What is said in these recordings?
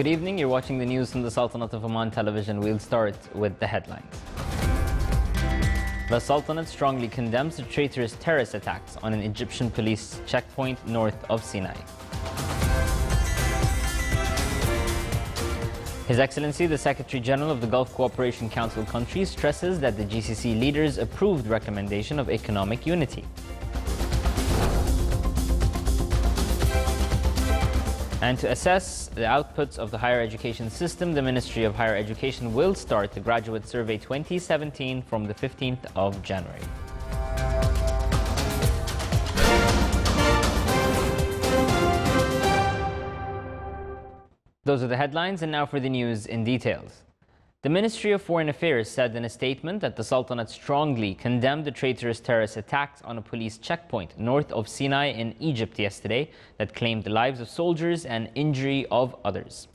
Good evening. You're watching the news from the Sultanate of Oman television. We'll start with the headlines. The Sultanate strongly condemns the traitorous terrorist attacks on an Egyptian police checkpoint north of Sinai. His Excellency, the Secretary General of the Gulf Cooperation Council countries, stresses that the GCC leaders approved recommendation of economic unity. And to assess the outputs of the higher education system, the Ministry of Higher Education will start the Graduate Survey 2017 from the 15th of January. Those are the headlines, and now for the news in details. The Ministry of Foreign Affairs said in a statement that the Sultanate strongly condemned the traitorous terrorist attacks on a police checkpoint north of Sinai in Egypt yesterday that claimed the lives of soldiers and injury of others.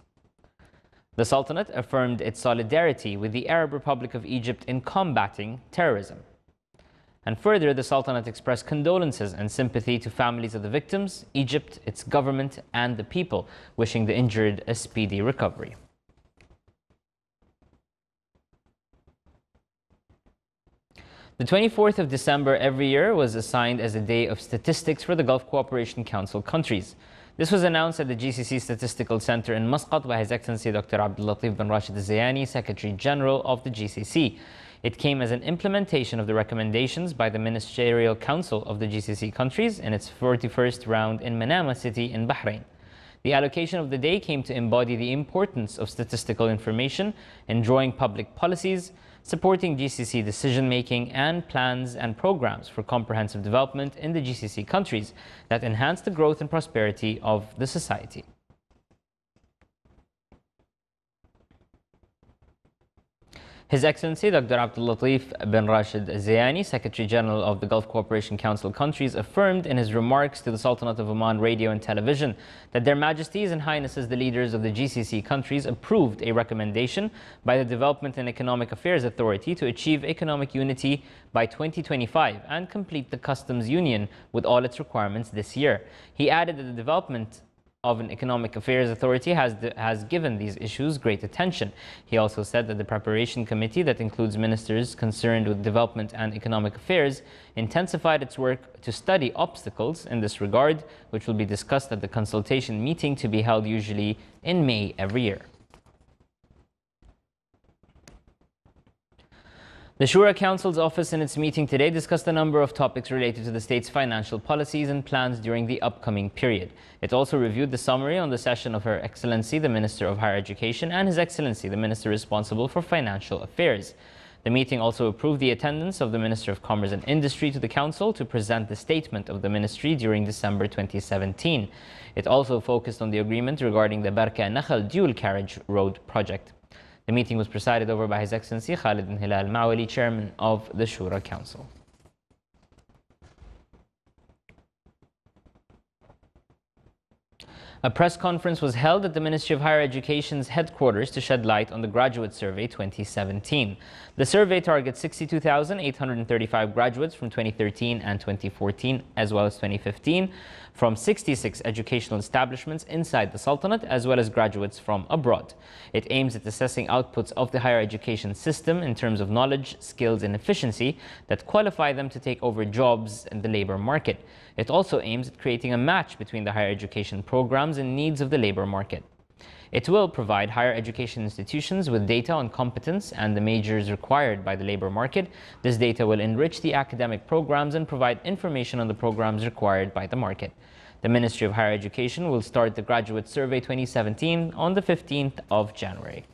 The Sultanate affirmed its solidarity with the Arab Republic of Egypt in combating terrorism. And further, the Sultanate expressed condolences and sympathy to families of the victims, Egypt, its government, and the people, wishing the injured a speedy recovery. The 24th of December every year was assigned as a day of statistics for the Gulf Cooperation Council countries. This was announced at the GCC Statistical Center in Muscat by His Excellency Dr. Abdul Latif bin Rashid Al Zayani, Secretary General of the GCC. It came as an implementation of the recommendations by the Ministerial Council of the GCC countries in its 41st round in Manama City in Bahrain. The allocation of the day came to embody the importance of statistical information in drawing public policies, supporting GCC decision-making and plans and programs for comprehensive development in the GCC countries that enhance the growth and prosperity of the society. His Excellency Dr. Abdul Latif bin Rashid Al Zayani, Secretary General of the Gulf Cooperation Council countries, affirmed in his remarks to the Sultanate of Oman Radio and Television that Their Majesties and Highnesses, the leaders of the GCC countries, approved a recommendation by the Development and Economic Affairs Authority to achieve economic unity by 2025 and complete the customs union with all its requirements this year. He added that the development of an Economic Affairs Authority has given these issues great attention. He also said that the preparation committee that includes ministers concerned with development and economic affairs intensified its work to study obstacles in this regard, which will be discussed at the consultation meeting to be held usually in May every year. The Shura Council's office in its meeting today discussed a number of topics related to the state's financial policies and plans during the upcoming period. It also reviewed the summary on the session of Her Excellency, the Minister of Higher Education, and His Excellency, the Minister responsible for Financial Affairs. The meeting also approved the attendance of the Minister of Commerce and Industry to the Council to present the statement of the Ministry during December 2017. It also focused on the agreement regarding the Barka-Nakhal dual carriage road project. The meeting was presided over by His Excellency Khalid bin Hilal Mawali, Chairman of the Shura Council. A press conference was held at the Ministry of Higher Education's headquarters to shed light on the Graduate Survey 2017. The survey targets 62,835 graduates from 2013 and 2014, as well as 2015, from 66 educational establishments inside the Sultanate, as well as graduates from abroad. It aims at assessing outputs of the higher education system in terms of knowledge, skills, and efficiency that qualify them to take over jobs in the labor market. It also aims at creating a match between the higher education programs and needs of the labor market. It will provide higher education institutions with data on competence and the majors required by the labor market. This data will enrich the academic programs and provide information on the programs required by the market. The Ministry of Higher Education will start the Graduate Survey 2017 on the 15th of January.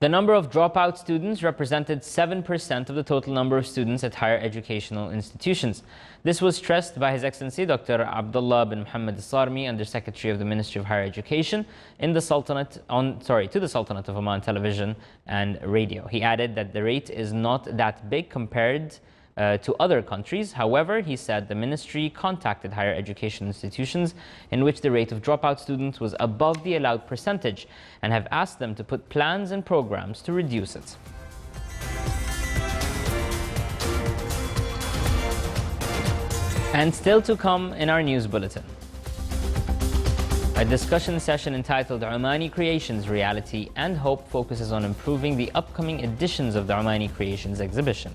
The number of dropout students represented 7% of the total number of students at higher educational institutions. This was stressed by His Excellency Dr. Abdullah bin Muhammad Al-Sarmi, Under Secretary of the Ministry of Higher Education, to the Sultanate of Oman Television and Radio. He added that the rate is not that big compared to other countries. However, he said the ministry contacted higher education institutions in which the rate of dropout students was above the allowed percentage and have asked them to put plans and programs to reduce it. And still to come in our news bulletin, a discussion session entitled Omani Creations, Reality and Hope focuses on improving the upcoming editions of the Omani Creations exhibition.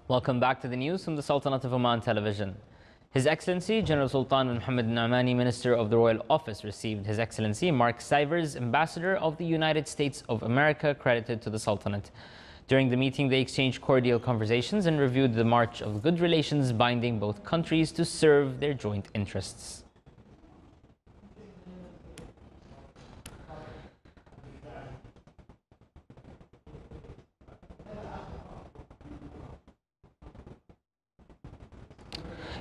Welcome back to the news from the Sultanate of Oman Television. His Excellency General Sultan bin Mohammed bin Omani, Minister of the Royal Office, received His Excellency Mark Sivers, Ambassador of the United States of America, credited to the Sultanate. During the meeting, they exchanged cordial conversations and reviewed the march of good relations binding both countries to serve their joint interests.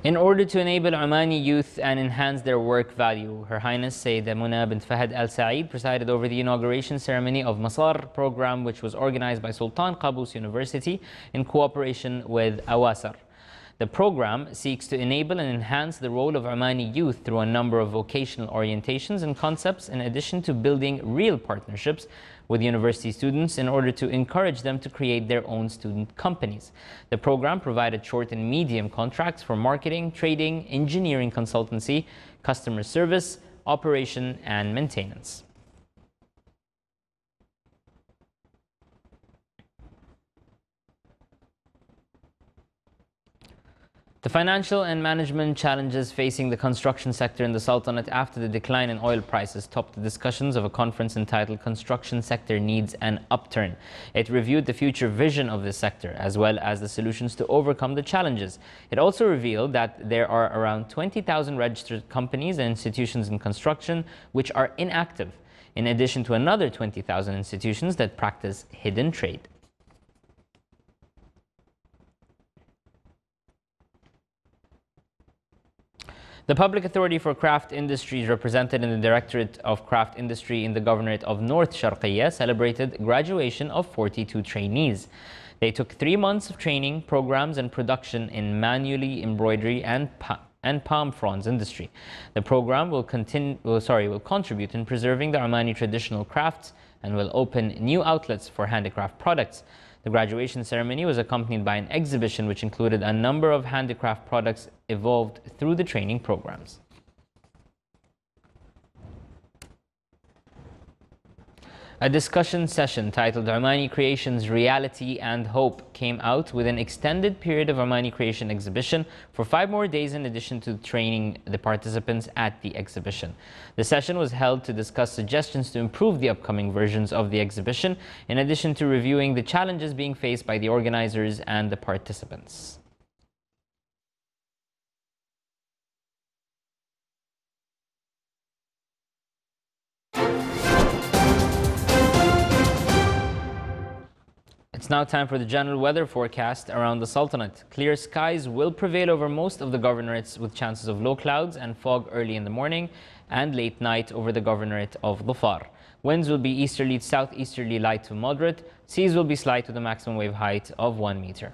In order to enable Omani youth and enhance their work value, Her Highness Sayyidah Muna bint Fahad Al Saeed presided over the inauguration ceremony of Masar program, which was organized by Sultan Qaboos University in cooperation with Awasar. The program seeks to enable and enhance the role of Omani youth through a number of vocational orientations and concepts, in addition to building real partnerships with university students in order to encourage them to create their own student companies. The program provided short and medium contracts for marketing, trading, engineering consultancy, customer service, operation, and maintenance. The financial and management challenges facing the construction sector in the Sultanate after the decline in oil prices topped the discussions of a conference entitled Construction Sector Needs an Upturn. It reviewed the future vision of this sector as well as the solutions to overcome the challenges. It also revealed that there are around 20,000 registered companies and institutions in construction which are inactive, in addition to another 20,000 institutions that practice hidden trade. The Public Authority for Craft Industries, represented in the Directorate of Craft Industry in the Governorate of North Sharqiyya, celebrated graduation of 42 trainees. They took 3 months of training programs and production in manually embroidery and palm fronds industry. The program will contribute in preserving the Omani traditional crafts and will open new outlets for handicraft products. The graduation ceremony was accompanied by an exhibition which included a number of handicraft products evolved through the training programs. A discussion session titled Omani Creations, Reality and Hope came out with an extended period of Omani Creation exhibition for 5 more days in addition to training the participants at the exhibition. The session was held to discuss suggestions to improve the upcoming versions of the exhibition, in addition to reviewing the challenges being faced by the organizers and the participants. It's now time for the general weather forecast around the Sultanate. Clear skies will prevail over most of the governorates with chances of low clouds and fog early in the morning and late night over the governorate of Dhofar. Winds will be easterly to southeasterly light to moderate. Seas will be slight with a maximum wave height of 1 meter.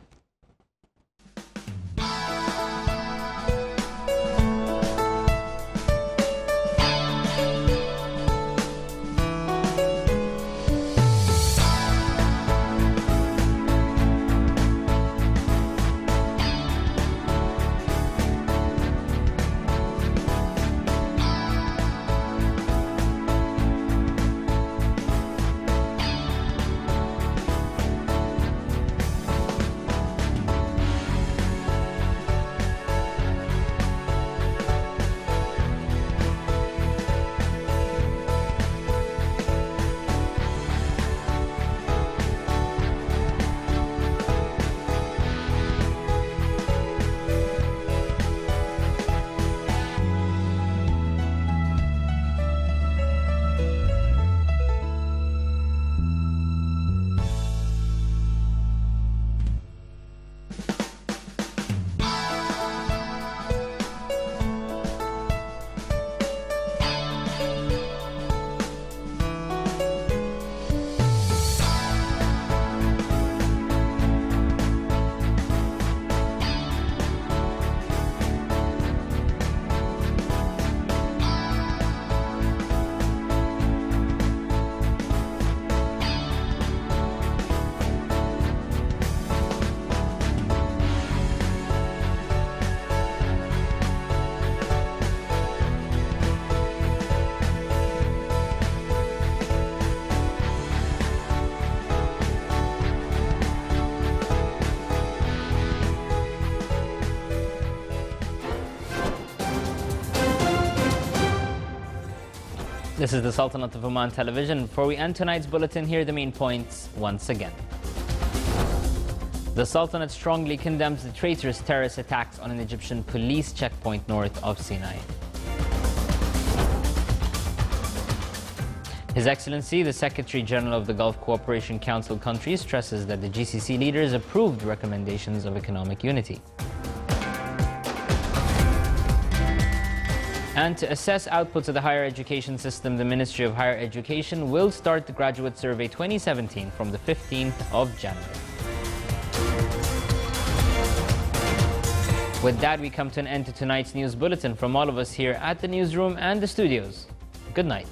This is the Sultanate of Oman television. Before we end tonight's bulletin, here are the main points once again. The Sultanate strongly condemns the traitorous terrorist attacks on an Egyptian police checkpoint north of Sinai. His Excellency, the Secretary General of the Gulf Cooperation Council countries, stresses that the GCC leaders approved recommendations of economic unity. And to assess outputs of the higher education system, the Ministry of Higher Education will start the Graduate Survey 2017 from the 15th of January. With that, we come to an end to tonight's news bulletin. From all of us here at the newsroom and the studios, good night.